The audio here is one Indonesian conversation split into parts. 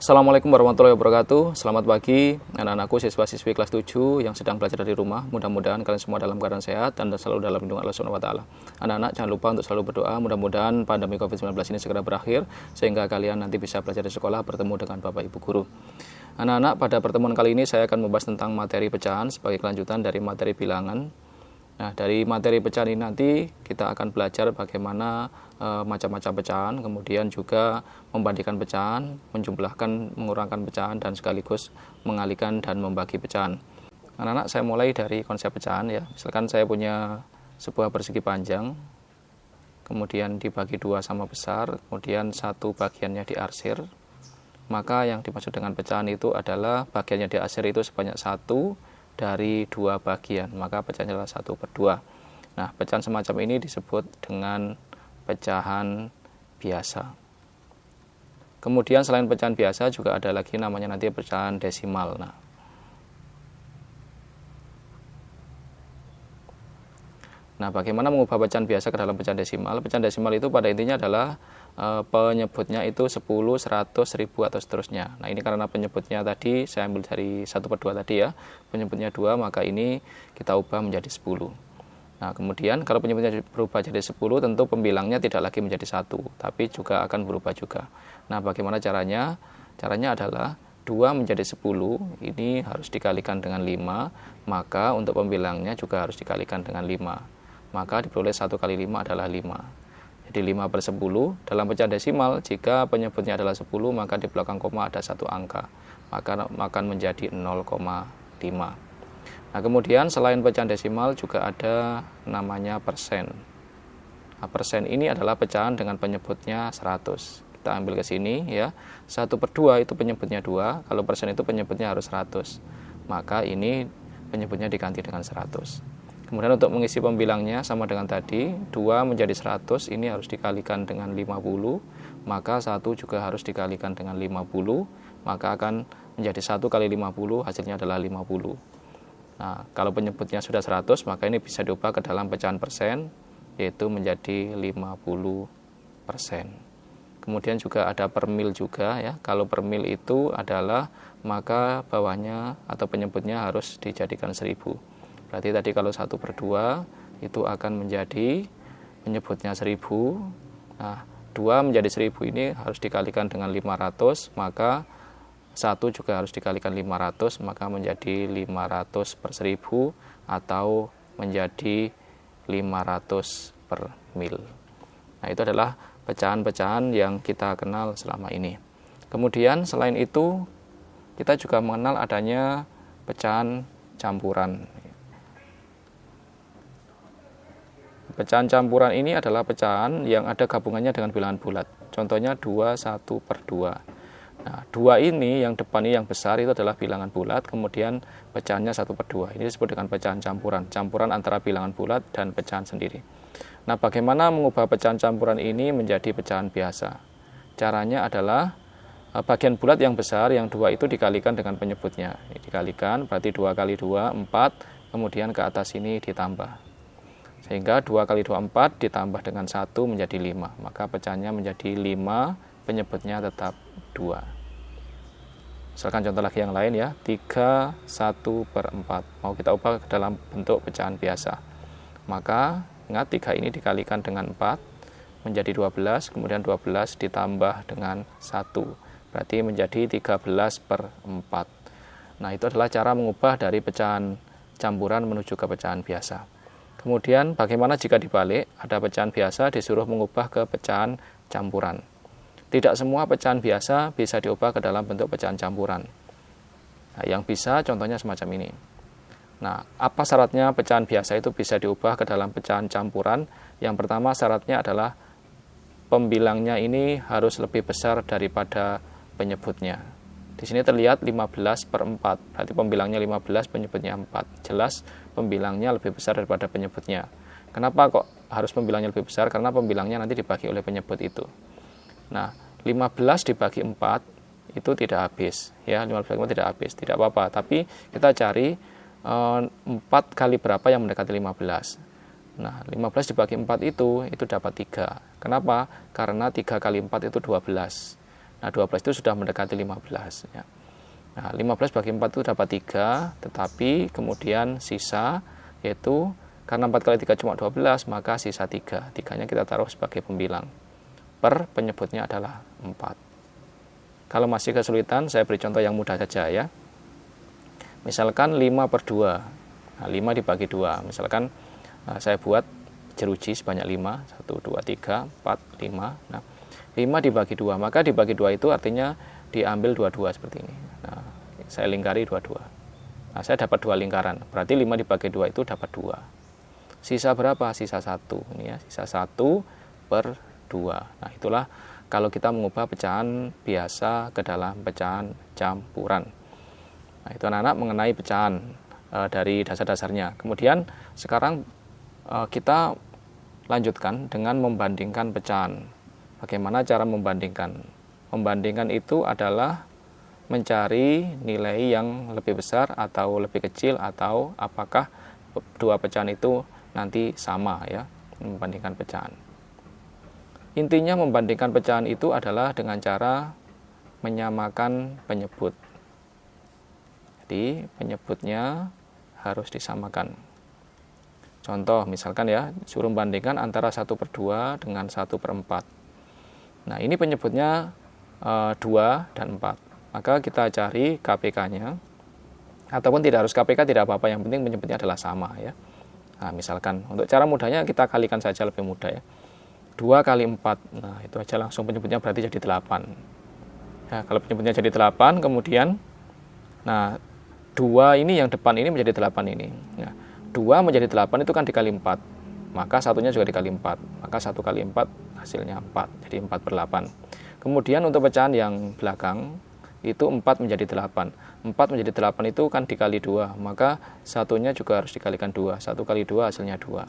Assalamualaikum warahmatullahi wabarakatuh. Selamat pagi anak-anakku siswa-siswi kelas 7 yang sedang belajar dari rumah. Mudah-mudahan kalian semua dalam keadaan sehat dan selalu dalam lindungan Allah Subhanahu wa taala. Anak-anak jangan lupa untuk selalu berdoa, mudah-mudahan pandemi Covid-19 ini segera berakhir sehingga kalian nanti bisa belajar di sekolah bertemu dengan Bapak Ibu guru. Anak-anak, pada pertemuan kali ini saya akan membahas tentang materi pecahan sebagai kelanjutan dari materi bilangan. Nah, dari materi pecahan ini nanti kita akan belajar bagaimana macam-macam pecahan, kemudian juga membandingkan pecahan, menjumlahkan, mengurangkan pecahan, dan sekaligus mengalihkan dan membagi pecahan. Anak-anak, saya mulai dari konsep pecahan ya. Misalkan saya punya sebuah persegi panjang, kemudian dibagi dua sama besar, kemudian satu bagiannya diarsir. Maka yang dimaksud dengan pecahan itu adalah bagiannya diarsir itu sebanyak satu dari dua bagian, maka pecahannya adalah 1/2. Nah, pecahan semacam ini disebut dengan pecahan biasa. Kemudian selain pecahan biasa juga ada lagi namanya nanti pecahan desimal. Nah, bagaimana mengubah pecahan biasa ke dalam pecahan desimal? Pecahan desimal itu pada intinya adalah penyebutnya itu 10, 100, 1000 atau seterusnya. Nah, ini karena penyebutnya tadi saya ambil dari 1/2 tadi ya. Penyebutnya 2, maka ini kita ubah menjadi 10. Nah, kemudian kalau penyebutnya berubah jadi 10, tentu pembilangnya tidak lagi menjadi 1, tapi juga akan berubah juga. Nah, bagaimana caranya? Caranya adalah 2 menjadi 10, ini harus dikalikan dengan 5, maka untuk pembilangnya juga harus dikalikan dengan 5. Maka diperoleh 1 kali 5 adalah 5. Jadi 5/10 dalam pecahan desimal, jika penyebutnya adalah 10, maka di belakang koma ada satu angka, maka akan menjadi 0,5. Nah, kemudian selain pecahan desimal juga ada namanya persen. Nah, persen ini adalah pecahan dengan penyebutnya 100. Kita ambil ke sini ya. 1/2 itu penyebutnya 2, kalau persen itu penyebutnya harus 100. Maka ini penyebutnya diganti dengan 100. Kemudian untuk mengisi pembilangnya sama dengan tadi, 2 menjadi 100 ini harus dikalikan dengan 50, maka 1 juga harus dikalikan dengan 50, maka akan menjadi 1 kali 50, hasilnya adalah 50. Nah, kalau penyebutnya sudah 100, maka ini bisa diubah ke dalam pecahan persen, yaitu menjadi 50%. Kemudian juga ada per mil juga ya. Kalau per mil itu adalah, maka bawahnya atau penyebutnya harus dijadikan 1000. Berarti tadi kalau 1/2 itu akan menjadi penyebutnya 1000. Nah, 2 menjadi 1000 ini harus dikalikan dengan 500, maka 1 juga harus dikalikan 500, maka menjadi 500/1000 atau menjadi 500 per mil. Nah, itu adalah pecahan-pecahan yang kita kenal selama ini. Kemudian selain itu, kita juga mengenal adanya pecahan campuran. Pecahan campuran ini adalah pecahan yang ada gabungannya dengan bilangan bulat. Contohnya 2, 1/2. Nah, 2 ini yang depan ini yang besar itu adalah bilangan bulat, kemudian pecahannya 1/2. Ini disebut dengan pecahan campuran. Campuran antara bilangan bulat dan pecahan sendiri. Nah, bagaimana mengubah pecahan campuran ini menjadi pecahan biasa? Caranya adalah bagian bulat yang besar, yang 2 itu dikalikan dengan penyebutnya. Dikalikan, berarti 2 kali 2, 4, kemudian ke atas ini ditambah. Sehingga 2 kali 2, 4, ditambah dengan 1 menjadi 5. Maka pecahannya menjadi 5, penyebutnya tetap 2. Misalkan contoh lagi yang lain ya, 3, 1/4. Mau kita ubah ke dalam bentuk pecahan biasa. Maka ingat 3 ini dikalikan dengan 4, menjadi 12, kemudian 12 ditambah dengan 1. Berarti menjadi 13/4. Nah, itu adalah cara mengubah dari pecahan campuran menuju ke pecahan biasa. Kemudian bagaimana jika dibalik, ada pecahan biasa disuruh mengubah ke pecahan campuran. Tidak semua pecahan biasa bisa diubah ke dalam bentuk pecahan campuran. Nah, yang bisa contohnya semacam ini. Nah, apa syaratnya pecahan biasa itu bisa diubah ke dalam pecahan campuran? Yang pertama syaratnya adalah pembilangnya ini harus lebih besar daripada penyebutnya. Di sini terlihat 15/4, berarti pembilangnya 15, penyebutnya 4. Jelas pembilangnya lebih besar daripada penyebutnya. Kenapa kok harus pembilangnya lebih besar? Karena pembilangnya nanti dibagi oleh penyebut itu. Nah, 15 dibagi 4 itu tidak habis. Ya, 15 dibagi 4 tidak habis, tidak apa-apa. Tapi kita cari 4 kali berapa yang mendekati 15. Nah, 15 dibagi 4 itu dapat 3. Kenapa? Karena 3 kali 4 itu 12. Nah, 12 itu sudah mendekati 15 ya. Nah, 15 bagi 4 itu dapat 3, tetapi kemudian sisa, yaitu karena 4 kali 3 cuma 12, maka sisa 3. 3-nya kita taruh sebagai pembilang. Per penyebutnya adalah 4. Kalau masih kesulitan, saya beri contoh yang mudah saja ya. Misalkan 5 per 2. Nah, 5 dibagi 2. Misalkan saya buat jeruji sebanyak 5. 1, 2, 3, 4, 5. Nah, 5 dibagi 2. Maka dibagi 2 itu artinya diambil 22 seperti ini. Nah, saya lingkari 22. Nah, saya dapat 2 lingkaran. Berarti 5 dibagi 2 itu dapat 2. Sisa berapa? Sisa 1. Ini ya, sisa 1 per 2. Nah, itulah kalau kita mengubah pecahan biasa ke dalam pecahan campuran. Nah, itu anak-anak mengenai pecahan dari dasar-dasarnya. Kemudian sekarang kita lanjutkan dengan membandingkan pecahan. Bagaimana cara membandingkan? Membandingkan itu adalah mencari nilai yang lebih besar atau lebih kecil, atau apakah dua pecahan itu nanti sama ya, membandingkan pecahan. Intinya membandingkan pecahan itu adalah dengan cara menyamakan penyebut. Jadi penyebutnya harus disamakan. Contoh misalkan ya, suruh bandingkan antara 1 per 2 dengan 1 per 4. Nah, ini penyebutnya 2 dan 4. Maka kita cari KPK-nya. Ataupun tidak harus KPK, tidak apa-apa, yang penting penyebutnya adalah sama ya. Nah, misalkan untuk cara mudahnya kita kalikan saja, lebih mudah ya. 2 kali 4. Nah, itu aja langsung penyebutnya berarti jadi 8. Nah, kalau penyebutnya jadi 8, kemudian nah 2 ini yang depan ini menjadi 8 ini. Nah, 2 menjadi 8 itu kan dikali 4. Maka satunya juga dikali 4. Maka 1 kali 4 hasilnya 4. Jadi 4 per 8. Kemudian untuk pecahan yang belakang itu 4 menjadi 8. 4 menjadi 8 itu kan dikali 2. Maka satunya juga harus dikalikan 2. 1 kali 2 hasilnya 2.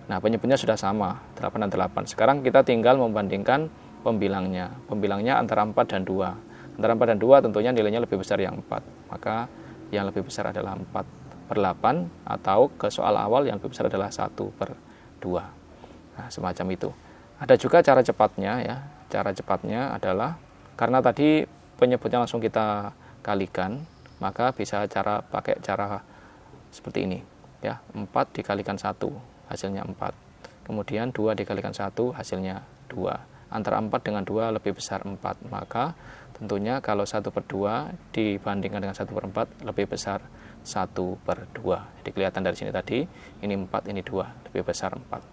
Nah, penyebutnya sudah sama, 8 dan 8. Sekarang kita tinggal membandingkan pembilangnya. Pembilangnya antara 4 dan 2. Antara 4 dan 2 tentunya nilainya lebih besar yang 4. Maka yang lebih besar adalah 4 per 8, atau ke soal awal yang lebih besar adalah 1 per 2. Nah, semacam itu. Ada juga cara cepatnya ya. Cara cepatnya adalah karena tadi penyebutnya langsung kita kalikan, maka bisa pakai cara seperti ini ya. 4 dikalikan 1 hasilnya 4. Kemudian 2 dikalikan 1 hasilnya 2. Antara 4 dengan 2 lebih besar 4. Maka tentunya kalau 1 per 2 dibandingkan dengan 1 per 4 lebih besar 1 per 2. Jadi kelihatan dari sini tadi, ini 4, ini 2, lebih besar 4.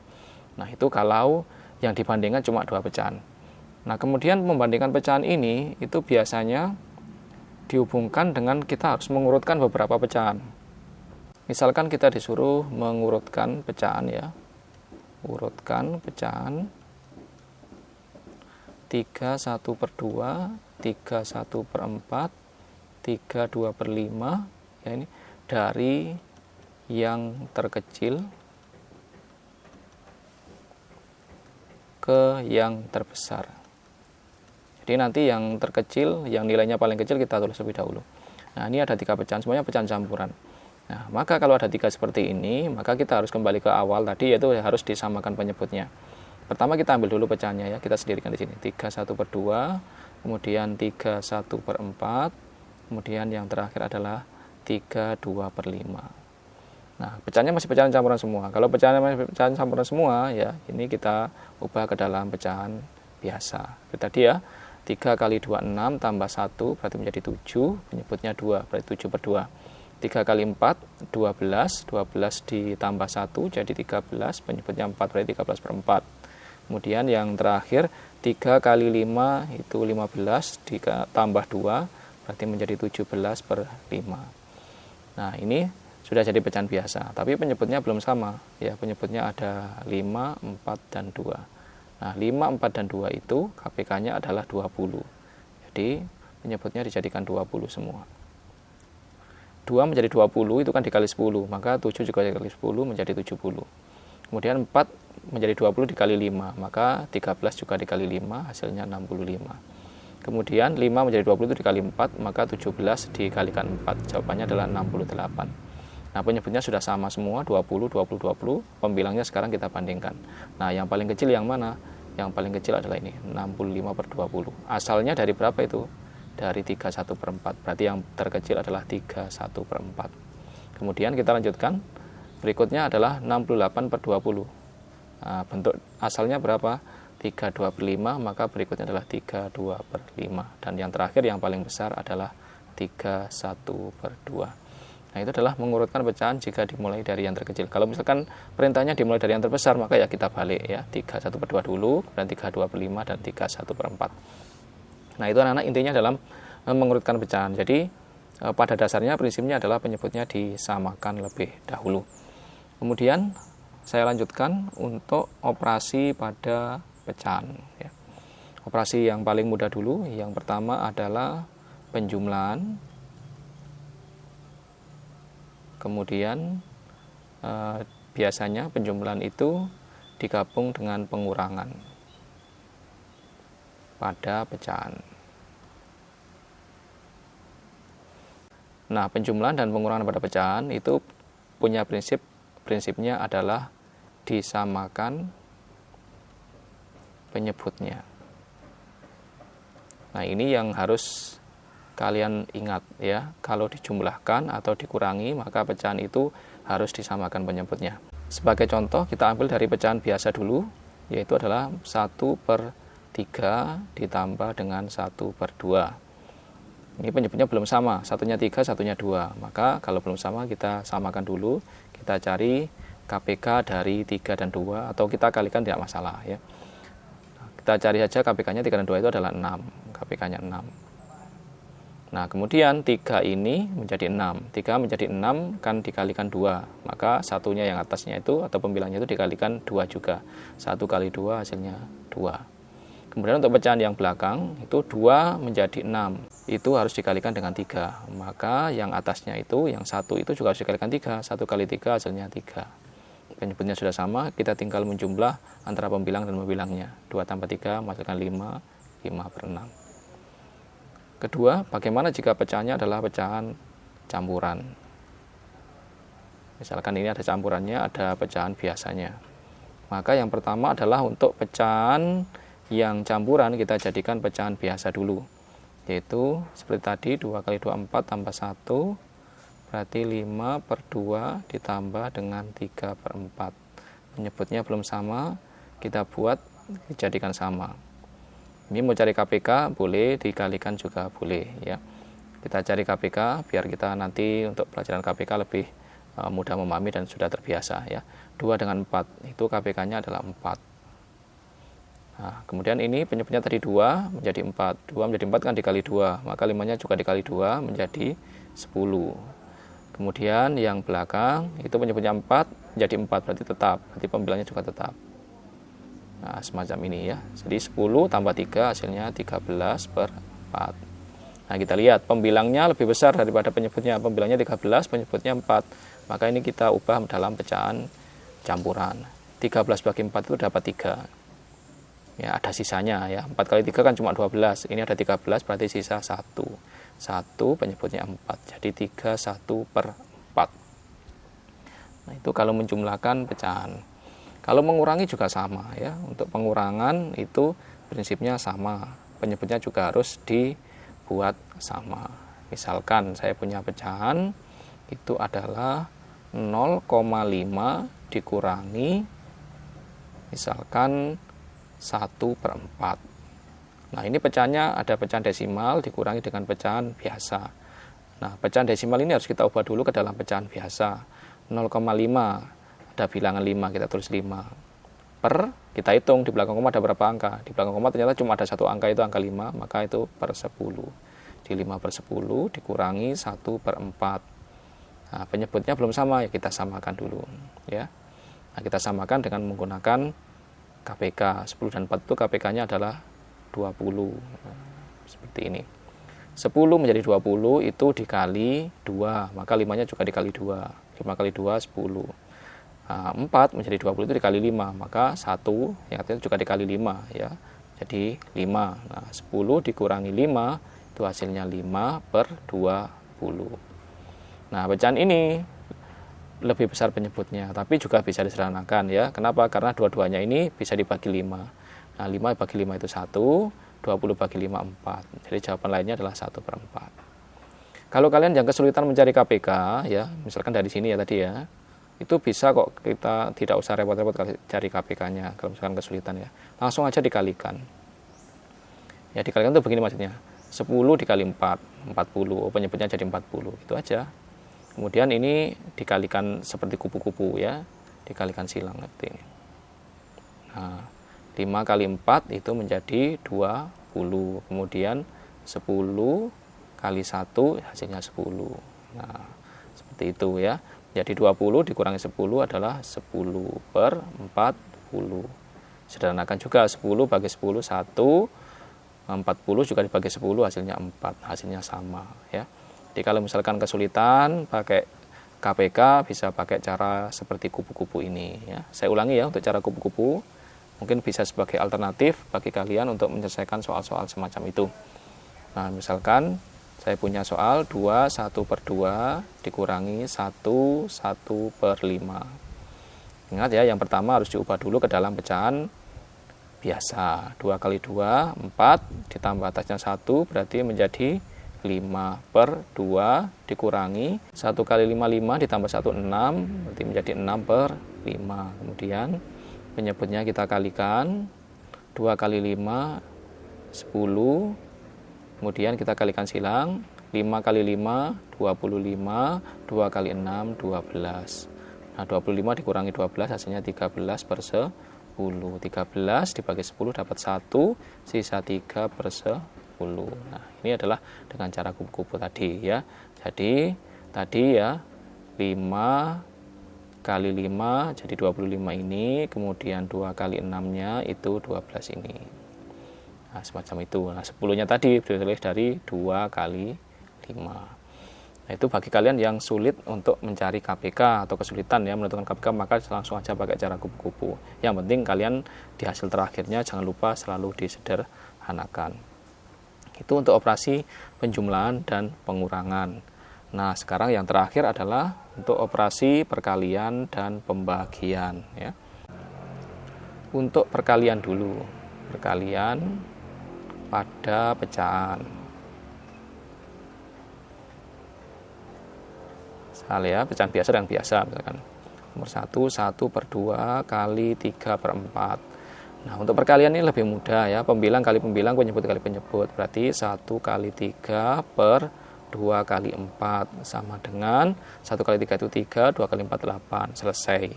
Nah, itu kalau yang dibandingkan cuma 2 pecahan. Nah, kemudian membandingkan pecahan ini itu biasanya dihubungkan dengan kita harus mengurutkan beberapa pecahan. Misalkan kita disuruh mengurutkan pecahan ya. Urutkan pecahan 3 1 per 2, 3 1 per 4, 3 2 per 5 ya, ini dari yang terkecil ke yang terbesar. Jadi nanti yang terkecil, yang nilainya paling kecil kita tulis lebih dahulu. Nah, ini ada 3 pecahan, semuanya pecahan campuran. Nah, maka kalau ada 3 seperti ini, maka kita harus kembali ke awal tadi, yaitu harus disamakan penyebutnya. Pertama kita ambil dulu pecahannya ya, kita sendirikan di sini. 3 1 per 2, kemudian 3 1 per 4, kemudian yang terakhir adalah 3 2 per 5. Nah, pecahannya masih pecahan campuran semua. Kalau pecahannya masih pecahan campuran semua, ya ini kita ubah ke dalam pecahan biasa. Seperti tadi ya, 3 kali 2 6 tambah 1 berarti menjadi 7, penyebutnya 2 berarti 7 per 2. 3 kali 4 12, 12 ditambah 1 jadi 13, penyebutnya 4 berarti 13 per 4. Kemudian yang terakhir 3 kali 5 itu 15 ditambah 2 berarti menjadi 17 per 5. Nah, ini sudah jadi pecahan biasa, tapi penyebutnya belum sama ya, penyebutnya ada 5, 4 dan 2. Nah, 5, 4 dan 2 itu KPK-nya adalah 20. Jadi penyebutnya dijadikan 20 semua. 2 menjadi 20 itu kan dikali 10, maka 7 juga dikali 10 menjadi 70. Kemudian 4 menjadi 20 dikali 5, maka 13 juga dikali 5 hasilnya 65. Kemudian 5 menjadi 20 itu dikali 4, maka 17 dikalikan 4, jawabannya adalah 68. Nah, penyebutnya sudah sama semua, 20, 20, 20, pembilangnya sekarang kita bandingkan. Nah, yang paling kecil yang mana? Yang paling kecil adalah ini, 65/20. Asalnya dari berapa itu? Dari 31/4. Berarti yang terkecil adalah 31/4. Kemudian kita lanjutkan. Berikutnya adalah 68/20. Nah, bentuk asalnya berapa? 32/5, maka berikutnya adalah 32/5. Dan yang terakhir yang paling besar adalah 31/2. Nah, itu adalah mengurutkan pecahan jika dimulai dari yang terkecil. Kalau misalkan perintahnya dimulai dari yang terbesar, maka ya kita balik ya, 31/2 dulu, dan 32/5 dan 31/4. Nah, itu anak-anak intinya dalam mengurutkan pecahan. Jadi pada dasarnya prinsipnya adalah penyebutnya disamakan lebih dahulu. Kemudian saya lanjutkan untuk operasi pada pecahan ya. Operasi yang paling mudah dulu, yang pertama adalah penjumlahan. Kemudian biasanya penjumlahan itu digabung dengan pengurangan pada pecahan. Nah, penjumlahan dan pengurangan pada pecahan itu punya prinsipnya adalah disamakan penyebutnya. Nah, ini yang harus kalian ingat ya, kalau dijumlahkan atau dikurangi maka pecahan itu harus disamakan penyebutnya. Sebagai contoh kita ambil dari pecahan biasa dulu, yaitu adalah 1/3 ditambah dengan 1/2. Ini penyebutnya belum sama, satunya 3, satunya 2. Maka kalau belum sama kita samakan dulu, kita cari KPK dari 3 dan 2 atau kita kalikan tidak masalah ya. Kita cari saja KPK-nya 3 dan 2 itu adalah 6, KPK-nya 6. Nah, kemudian 3 ini menjadi 6. 3 menjadi 6 kan dikalikan 2. Maka satunya yang atasnya itu atau pembilangnya itu dikalikan 2 juga. 1 kali 2 hasilnya 2. Kemudian untuk pecahan yang belakang itu 2 menjadi 6. Itu harus dikalikan dengan 3. Maka yang atasnya itu, yang 1 itu juga harus dikalikan 3. 1 kali 3 hasilnya 3. Penyebutnya sudah sama, kita tinggal menjumlah antara pembilang dan pembilangnya. 2 tambah 3 menghasilkan 5, 5/6. Kedua, bagaimana jika pecahannya adalah pecahan campuran? Misalkan ini ada campurannya, ada pecahan biasanya. Maka yang pertama adalah untuk pecahan yang campuran kita jadikan pecahan biasa dulu. Yaitu seperti tadi 2 kali 2 4 tambah 1 berarti 5/2 ditambah dengan 3/4. Penyebutnya belum sama, kita buat dijadikan sama. Ini mau cari KPK boleh, dikalikan juga boleh ya. Kita cari KPK biar kita nanti untuk pelajaran KPK lebih mudah memahami dan sudah terbiasa ya. 2 dengan 4 itu KPK-nya adalah 4. Nah, kemudian ini penyebutnya tadi 2 menjadi 4. 2 menjadi 4 kan dikali 2, maka 5-nya juga dikali 2 menjadi 10. Kemudian yang belakang itu penyebutnya 4 menjadi 4, berarti tetap, berarti pembilangnya juga tetap. Nah, semacam ini ya. Jadi 10 tambah 3 hasilnya 13/4. Nah, kita lihat pembilangnya lebih besar daripada penyebutnya. Pembilangnya 13, penyebutnya 4. Maka ini kita ubah dalam pecahan campuran. 13 bagi 4 itu dapat 3. Ya, ada sisanya ya. 4 kali 3 kan cuma 12. Ini ada 13 berarti sisa 1. 1 penyebutnya 4. Jadi 31/4. Nah, itu kalau menjumlahkan pecahan. Kalau mengurangi juga sama ya. Untuk pengurangan itu prinsipnya sama. Penyebutnya juga harus dibuat sama. Misalkan saya punya pecahan itu adalah 0,5 dikurangi misalkan 1/4. Nah, ini pecahannya ada pecahan desimal dikurangi dengan pecahan biasa. Nah, pecahan desimal ini harus kita ubah dulu ke dalam pecahan biasa. 0,5 ada bilangan 5, kita tulis 5 per, kita hitung di belakang koma ada berapa angka. Di belakang koma ternyata cuma ada 1 angka, itu angka 5, maka itu per 10. Di 5/10 dikurangi 1/4. Nah, penyebutnya belum sama, ya kita samakan dulu ya. Nah, kita samakan dengan menggunakan KPK. 10 dan 4 itu KPK-nya adalah 20. Seperti ini. 10 menjadi 20 itu dikali 2, maka 5-nya juga dikali 2. 5 kali 2 10. Nah, 4 menjadi 20 itu dikali 5, maka 1 yang artinya juga dikali 5 ya. Jadi 5. Nah, 10 dikurangi 5 itu hasilnya 5/20. Nah, pecahan ini lebih besar penyebutnya, tapi juga bisa disederhanakan ya. Kenapa? Karena dua-duanya ini bisa dibagi 5. Nah, 5 bagi 5 itu 1, 20 bagi 5, 4. Jadi jawaban lainnya adalah 1/4. Kalau kalian yang kesulitan mencari KPK, ya, misalkan dari sini ya tadi ya, itu bisa kok, kita tidak usah repot-repot cari KPK-nya kalau misalkan kesulitan ya. Langsung aja dikalikan. Ya, dikalikan itu begini maksudnya. 10 dikali 4, 40. Penyebutnya jadi 40. Itu aja. Kemudian ini dikalikan seperti kupu-kupu ya, dikalikan silang seperti ini. Nah, 5 kali 4 itu menjadi 20. Kemudian 10 kali 1 hasilnya 10. Nah, seperti itu ya. Jadi 20 dikurangi 10 adalah 10/40. Sederhanakan juga, 10 bagi 10 1, 40 juga dibagi 10 hasilnya 4. Hasilnya sama ya. Jadi kalau misalkan kesulitan pakai KPK, bisa pakai cara seperti kupu-kupu ini ya. Saya ulangi ya, untuk cara kupu-kupu mungkin bisa sebagai alternatif bagi kalian untuk menyelesaikan soal-soal semacam itu. Nah, misalkan saya punya soal 2 1/2 dikurangi 1 1/5. Ingat ya, yang pertama harus diubah dulu ke dalam pecahan biasa. 2 kali 2 4 ditambah atasnya 1 berarti menjadi 5/2 dikurangi 1 kali 5 5 ditambah 1 6 berarti menjadi 6/5. Kemudian penyebutnya kita kalikan, 2 kali 5 10. Kemudian kita kalikan silang, 5 kali 5 25, 2 kali 6 12. Nah, 25 dikurangi 12 hasilnya 13/10. 13 dibagi 10 dapat 1, sisa 3/10. Nah, ini adalah dengan cara kupu-kupu tadi ya. Jadi tadi ya, 5 kali 5 jadi 25 ini, kemudian 2 kali 6-nya itu 12 ini. Nah, semacam itu. Nah, 10-nya tadi ditulis dari 2 kali 5. Nah, itu bagi kalian yang sulit untuk mencari KPK atau kesulitan ya menentukan KPK, maka langsung aja pakai cara kupu-kupu. Yang penting kalian di hasil terakhirnya jangan lupa selalu disederhanakan. Itu untuk operasi penjumlahan dan pengurangan. Nah, sekarang yang terakhir adalah untuk operasi perkalian dan pembagian ya. Untuk perkalian dulu. Perkalian pada pecahan. Misal ya, pecahan biasa dan biasa misalkan. Nomor 1 1/2 kali 3/4. Nah, untuk perkalian ini lebih mudah ya, pembilang kali pembilang, penyebut kali penyebut. Berarti 1 kali 3 per 2 kali 4 sama dengan 1 kali 3 itu 3, 2 kali 4 8. Selesai.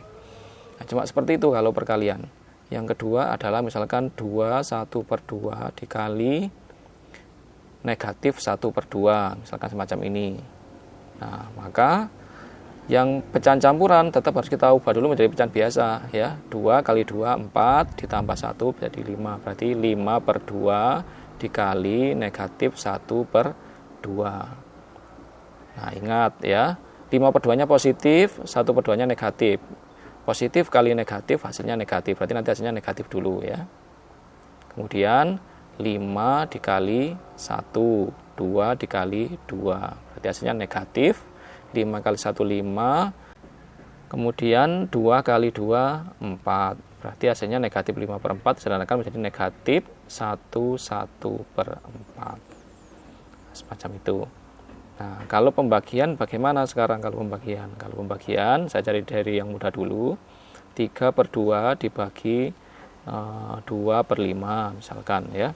Nah, cuma seperti itu kalau perkalian. Yang kedua adalah misalkan 2 1/2 dikali negatif 1/2, misalkan semacam ini. Nah, maka yang pecahan campuran tetap harus kita ubah dulu menjadi pecahan biasa ya. 2 kali 2 4 ditambah 1 jadi 5. Berarti 5/2 dikali negatif 1/2. Nah, ingat ya, 5/2-nya positif, 1/2-nya negatif. Positif kali negatif hasilnya negatif. Berarti nanti hasilnya negatif dulu ya. Kemudian 5 dikali 1, 2 dikali 2. Berarti hasilnya negatif. 5 kali 1 5. Kemudian 2 kali 2 4. Berarti hasilnya negatif 5/4. Sedangkan menjadi negatif 1/4. Semacam itu. Nah, kalau pembagian bagaimana sekarang kalau pembagian? Kalau pembagian saya cari dari yang mudah dulu. 3/2 dibagi 2/5 misalkan ya.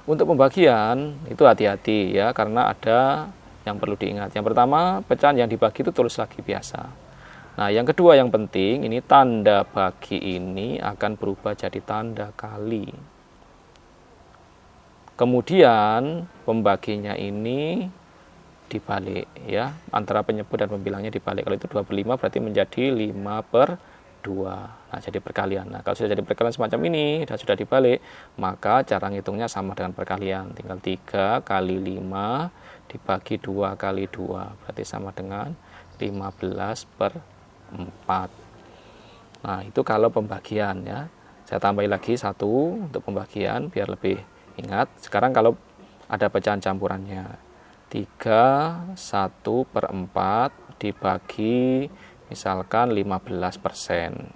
Untuk pembagian itu hati-hati ya, karena ada yang perlu diingat. Yang pertama, pecahan yang dibagi itu tulis lagi biasa. Nah, yang kedua yang penting, ini tanda bagi ini akan berubah jadi tanda kali. Kemudian pembaginya ini dibalik ya, antara penyebut dan pembilangnya dibalik. Kalau itu 2/5 berarti menjadi 5/2. Nah, jadi perkalian. Nah, kalau sudah jadi perkalian semacam ini dan sudah dibalik, maka cara ngitungnya sama dengan perkalian. Tinggal 3 kali 5 dibagi 2 kali 2. Berarti sama dengan 15/4. Nah, itu kalau pembagian ya. Saya tambahin lagi 1 untuk pembagian biar lebih ingat. Sekarang kalau ada pecahan campurannya. 3 1/4 dibagi misalkan 15%.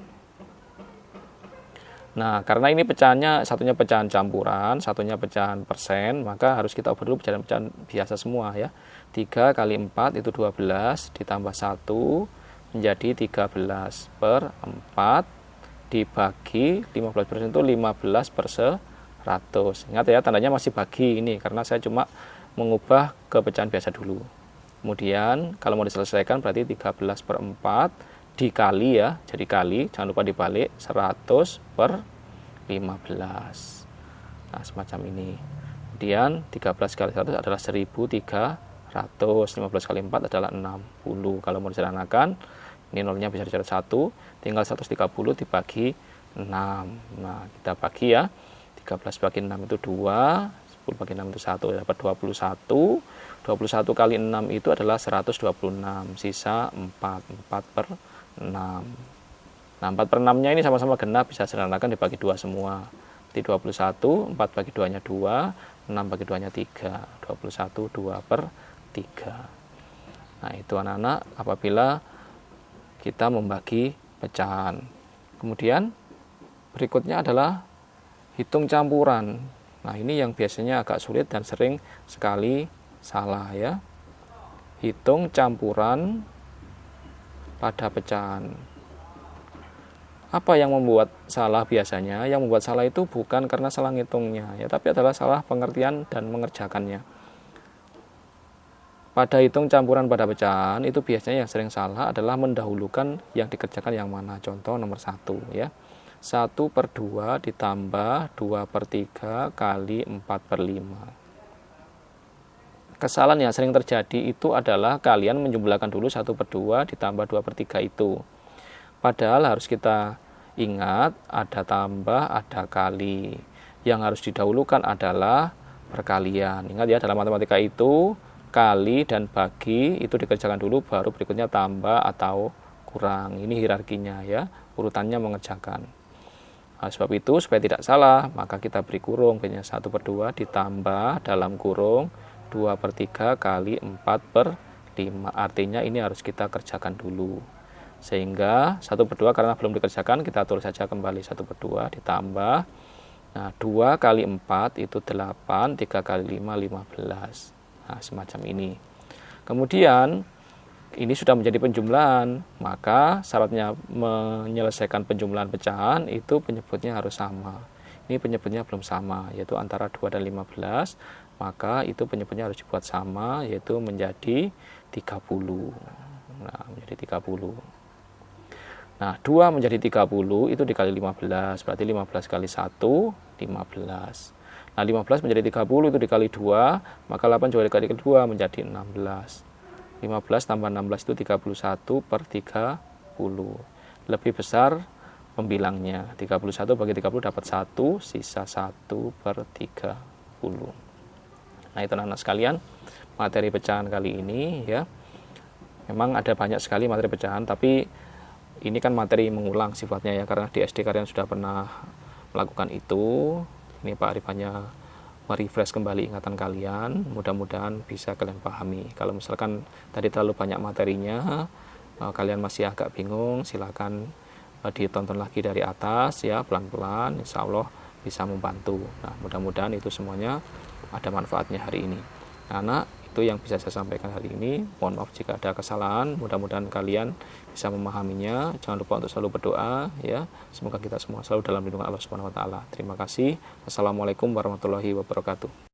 Nah, karena ini pecahannya satunya pecahan campuran, satunya pecahan persen, maka harus kita ubah dulu pecahan-pecahan biasa semua ya. 3 kali 4 itu 12, ditambah 1 menjadi 13 per 4 dibagi 15% itu 15 per 100. Ingat ya, tandanya masih bagi ini, karena saya cuma mengubah ke pecahan biasa dulu. Kemudian, kalau mau diselesaikan berarti 13 per 4 dikali ya, jadi kali, jangan lupa dibalik, 100 per 15. Nah, semacam ini. Kemudian 13 kali 100 adalah 1300, 15 kali 4 adalah 60. Kalau mau disederhanakan, ini nolnya bisa dicatat 1, tinggal 130 dibagi 6. Nah, kita bagi ya, 13 bagi 6 itu 2, 10 bagi 6 itu 1, dapat 21. 21 kali 6 itu adalah 126, sisa 4, 4 per 6. Nah, 4 per 6 nya ini sama-sama genap, bisa sederhanakan dibagi 2 semua. Jadi 21, 4 bagi 2 nya 2, 6 bagi 2 nya 3, 21, 2 per 3. Nah, itu anak-anak apabila kita membagi pecahan. Kemudian berikutnya adalah hitung campuran. Nah, ini yang biasanya agak sulit dan sering sekali salah ya. Hitung campuran pada pecahan. Apa yang membuat salah biasanya? Yang membuat salah itu bukan karena salah ngitungnya ya, tapi adalah salah pengertian dan mengerjakannya. Pada hitung campuran pada pecahan itu biasanya yang sering salah adalah mendahulukan yang dikerjakan yang mana. Contoh nomor 1 ya. 1 per 2 ditambah 2 per 3 kali 4 per 5. Kesalahan yang sering terjadi itu adalah kalian menjumlahkan dulu 1 per 2 ditambah 2 per 3 itu. Padahal harus kita ingat ada tambah, ada kali. Yang harus didahulukan adalah perkalian. Ingat ya, dalam matematika itu kali dan bagi itu dikerjakan dulu, baru berikutnya tambah atau kurang. Ini hierarkinya ya, urutannya mengerjakan. Nah, sebab itu supaya tidak salah, maka kita beri kurung, biasanya 1 per 2 ditambah dalam kurung 2 per 3 kali 4 per 5. Artinya ini harus kita kerjakan dulu. Sehingga 1 per 2 karena belum dikerjakan, kita tulis saja kembali 1 per 2 ditambah. Nah, 2 kali 4 itu 8, 3 kali 5, 15. Nah, semacam ini. Kemudian, ini sudah menjadi penjumlahan, maka syaratnya menyelesaikan penjumlahan pecahan itu penyebutnya harus sama. Ini penyebutnya belum sama, yaitu antara 2 dan 15, maka itu penyebutnya harus dibuat sama, yaitu menjadi 30. Nah, menjadi 30. Nah, 2 menjadi 30 itu dikali 15, berarti 15 kali 1, 15. Nah, 15 menjadi 30 itu dikali 2, maka 8 juga dikali 2 menjadi 16. 15 tambah 16 itu 31 per 30. Lebih besar pembilangnya. 31 bagi 30 dapat 1, sisa 1 per 30. Nah, itu anak-anak sekalian, materi pecahan kali ini ya. Memang ada banyak sekali materi pecahan, tapi ini kan materi mengulang sifatnya ya, karena di SD kalian sudah pernah melakukan itu. Ini Pak Arif hanya merefresh kembali ingatan kalian, mudah-mudahan bisa kalian pahami. Kalau misalkan tadi terlalu banyak materinya, kalian masih agak bingung, silakan ditonton lagi dari atas ya, pelan-pelan, insya Allah bisa membantu. Nah, mudah-mudahan itu semuanya ada manfaatnya hari ini. Nah, anak, itu yang bisa saya sampaikan hari ini. Mohon maaf jika ada kesalahan, mudah-mudahan kalian bisa memahaminya. Jangan lupa untuk selalu berdoa ya. Semoga kita semua selalu dalam lindungan Allah Subhanahu wa taala. Terima kasih. Assalamualaikum warahmatullahi wabarakatuh.